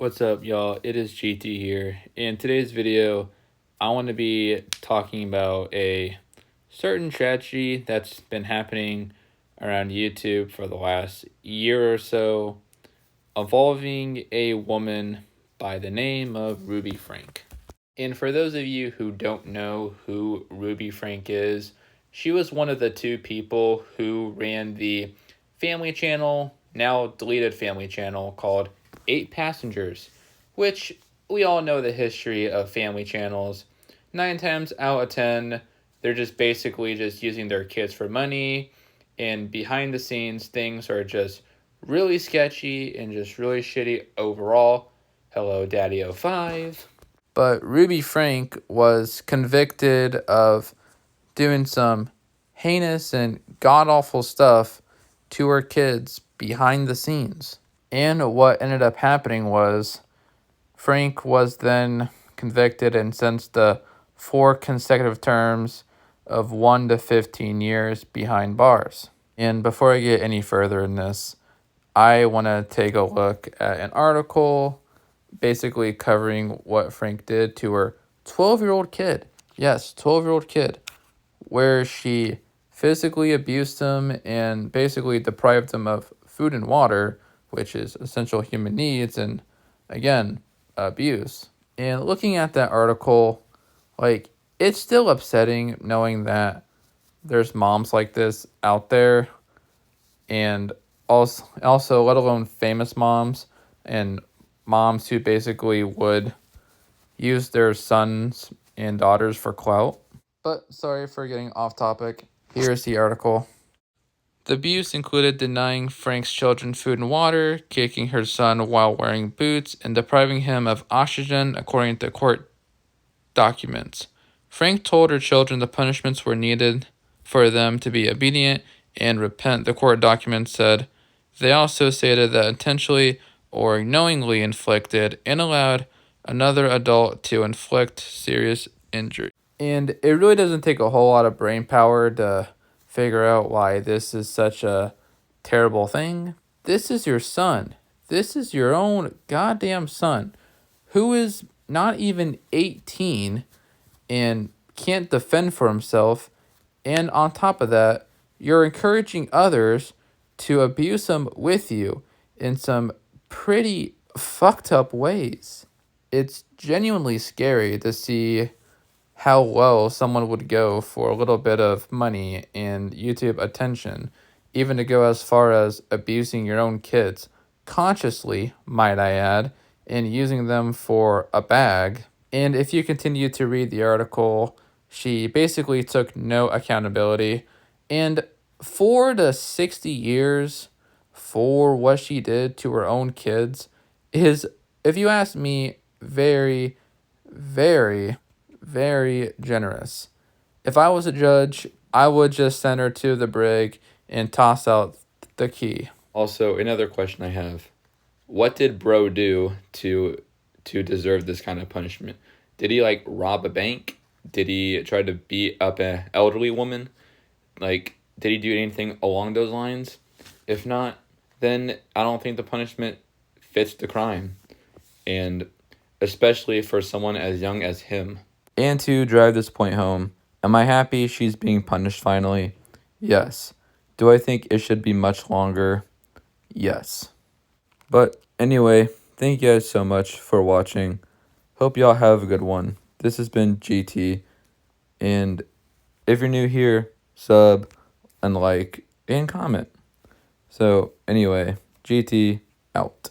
What's up, y'all? It is GT here. In today's video, I want to be talking about a certain tragedy that's been happening around YouTube for the last year or so, involving a woman by the name of Ruby Frank. And for those of you who don't know who Ruby Frank is, she was one of the two people who ran the family channel, now deleted family channel, called 8 Passengers, which we all know the history of family channels. 9 times out of 10, they're just basically just using their kids for money, and behind the scenes, things are just really sketchy and just really shitty overall. Hello, Daddy05. But Ruby Frank was convicted of doing some heinous and god-awful stuff to her kids behind the scenes. And what ended up happening was Frank was then convicted and sentenced to 4 consecutive terms of 1 to 15 years behind bars. And before I get any further in this, I want to take a look at an article basically covering what Frank did to her 12-year-old kid. Yes, 12-year-old kid, where she physically abused him and basically deprived him of food and water, which is essential human needs, and again, abuse. And looking at that article, it's still upsetting knowing that there's moms like this out there, and also let alone famous moms and moms who basically would use their sons and daughters for clout. But sorry for getting off topic. Here's the article. The abuse included denying Frank's children food and water, kicking her son while wearing boots, and depriving him of oxygen, according to court documents. Frank told her children the punishments were needed for them to be obedient and repent, the court documents said. They also stated that intentionally or knowingly inflicted and allowed another adult to inflict serious injury. And it really doesn't take a whole lot of brain power to figure out why this is such a terrible thing. This is your son. This is your own goddamn son, who is not even 18 and can't defend for himself. And on top of that, you're encouraging others to abuse him with you in some pretty fucked up ways. It's genuinely scary to see how low someone would go for a little bit of money and YouTube attention, even to go as far as abusing your own kids, consciously, might I add, and using them for a bag. And if you continue to read the article, she basically took no accountability. And 4 to 60 years for what she did to her own kids is, if you ask me, very, very, very generous. If I was a judge, I would just send her to the brig and toss out the key. Also, another question I have. What did bro do to deserve this kind of punishment? Did he rob a bank? Did he try to beat up an elderly woman? Did he do anything along those lines? If not, then I don't think the punishment fits the crime. And especially for someone as young as him. And to drive this point home, am I happy she's being punished finally? Yes. Do I think it should be much longer? Yes. But anyway, thank you guys so much for watching. Hope y'all have a good one. This has been GT. And if you're new here, sub and like and comment. So anyway, GT out.